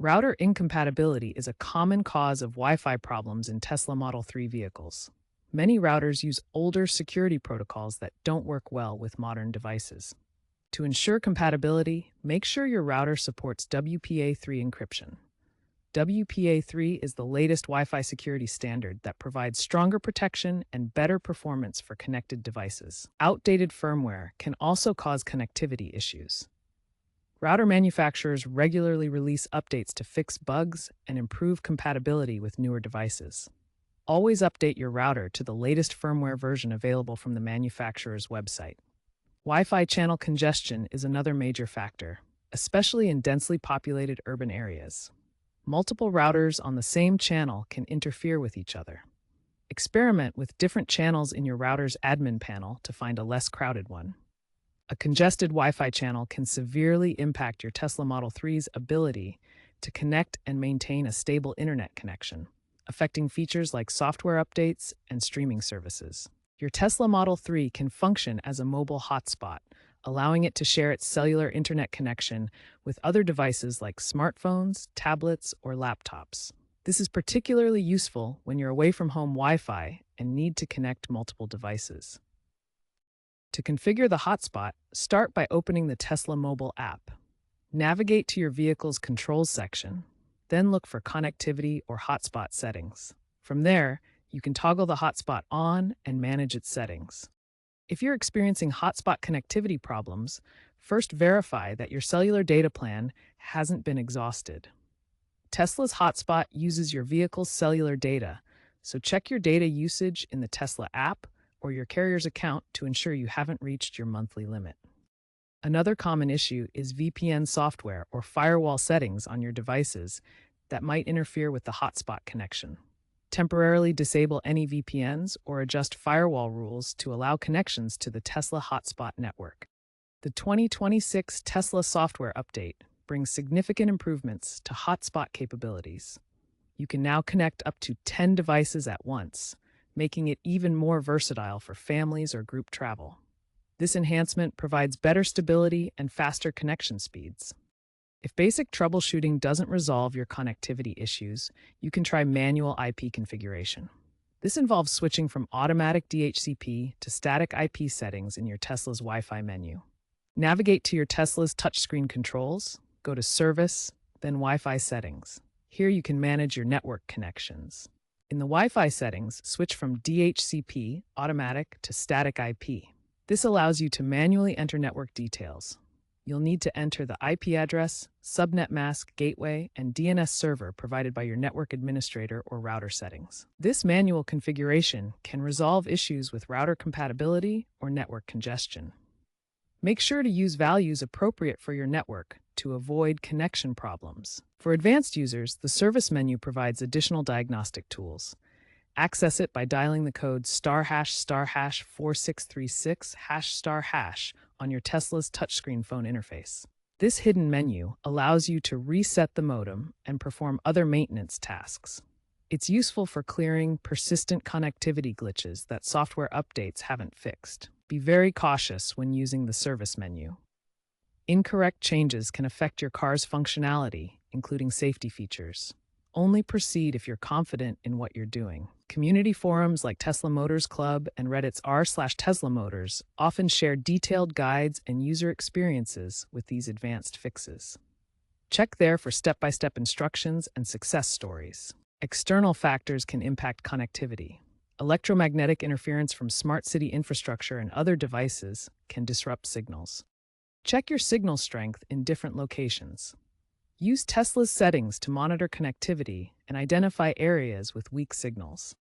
Router incompatibility is a common cause of Wi-Fi problems in Tesla Model 3 vehicles. Many routers use older security protocols that don't work well with modern devices. To ensure compatibility, make sure your router supports WPA3 encryption. WPA3 is the latest Wi-Fi security standard that provides stronger protection and better performance for connected devices. Outdated firmware can also cause connectivity issues. Router manufacturers regularly release updates to fix bugs and improve compatibility with newer devices. Always update your router to the latest firmware version available from the manufacturer's website. Wi-Fi channel congestion is another major factor, especially in densely populated urban areas. Multiple routers on the same channel can interfere with each other. Experiment with different channels in your router's admin panel to find a less crowded one. A congested Wi-Fi channel can severely impact your Tesla Model 3's ability to connect and maintain a stable internet connection, affecting features like software updates and streaming services. Your Tesla Model 3 can function as a mobile hotspot, allowing it to share its cellular internet connection with other devices like smartphones, tablets, or laptops. This is particularly useful when you're away from home Wi-Fi and need to connect multiple devices. To configure the hotspot, start by opening the Tesla mobile app. Navigate to your vehicle's controls section, then look for connectivity or hotspot settings. From there, you can toggle the hotspot on and manage its settings. If you're experiencing hotspot connectivity problems, first verify that your cellular data plan hasn't been exhausted. Tesla's hotspot uses your vehicle's cellular data, so check your data usage in the Tesla app or your carrier's account to ensure you haven't reached your monthly limit. Another common issue is VPN software or firewall settings on your devices that might interfere with the hotspot connection. Temporarily disable any VPNs or adjust firewall rules to allow connections to the Tesla hotspot network. The 2026 Tesla software update brings significant improvements to hotspot capabilities. You can now connect up to 10 devices at once, making it even more versatile for families or group travel. This enhancement provides better stability and faster connection speeds. If basic troubleshooting doesn't resolve your connectivity issues, you can try manual IP configuration. This involves switching from automatic DHCP to static IP settings in your Tesla's Wi-Fi menu. Navigate to your Tesla's touchscreen controls, go to Service, then Wi-Fi settings. Here you can manage your network connections. In the Wi-Fi settings, switch from DHCP, automatic, to static IP. This allows you to manually enter network details. You'll need to enter the IP address, subnet mask, gateway, and DNS server provided by your network administrator or router settings. This manual configuration can resolve issues with router compatibility or network congestion. Make sure to use values appropriate for your network to avoid connection problems. For advanced users, the service menu provides additional diagnostic tools. Access it by dialing the code ***4636 #* on your Tesla's touchscreen phone interface. This hidden menu allows you to reset the modem and perform other maintenance tasks. It's useful for clearing persistent connectivity glitches that software updates haven't fixed. Be very cautious when using the service menu. Incorrect changes can affect your car's functionality, including safety features. Only proceed if you're confident in what you're doing. Community forums like Tesla Motors Club and Reddit's r/Tesla Motors often share detailed guides and user experiences with these advanced fixes. Check there for step-by-step instructions and success stories. External factors can impact connectivity. Electromagnetic interference from smart city infrastructure and other devices can disrupt signals. Check your signal strength in different locations. Use Tesla's settings to monitor connectivity and identify areas with weak signals.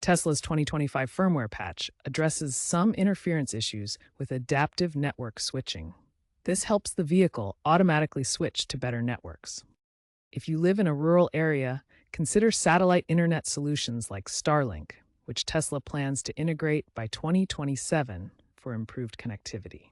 Tesla's 2025 firmware patch addresses some interference issues with adaptive network switching. This helps the vehicle automatically switch to better networks. If you live in a rural area, consider satellite internet solutions like Starlink, which Tesla plans to integrate by 2027 for improved connectivity.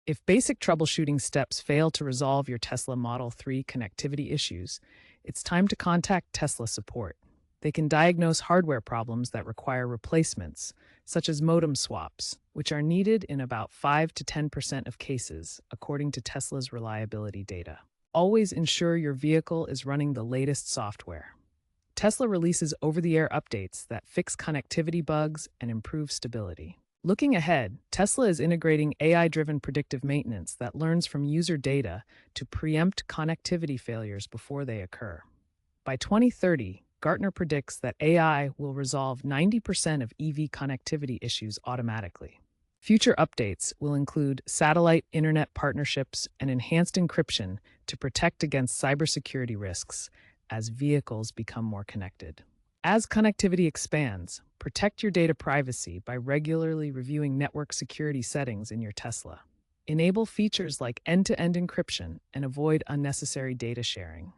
If basic troubleshooting steps fail to resolve your Tesla Model 3 connectivity issues, it's time to contact Tesla support. They can diagnose hardware problems that require replacements, such as modem swaps, which are needed in about 5 to 10% of cases, according to Tesla's reliability data. always ensure your vehicle is running the latest software. Tesla releases over-the-air updates that fix connectivity bugs and improve stability. Looking ahead, Tesla is integrating AI-driven predictive maintenance that learns from user data to preempt connectivity failures before they occur. By 2030, Gartner predicts that AI will resolve 90% of EV connectivity issues automatically. Future updates will include satellite internet partnerships and enhanced encryption to protect against cybersecurity risks as vehicles become more connected. As connectivity expands, protect your data privacy by regularly reviewing network security settings in your Tesla. Enable features like end-to-end encryption and avoid unnecessary data sharing.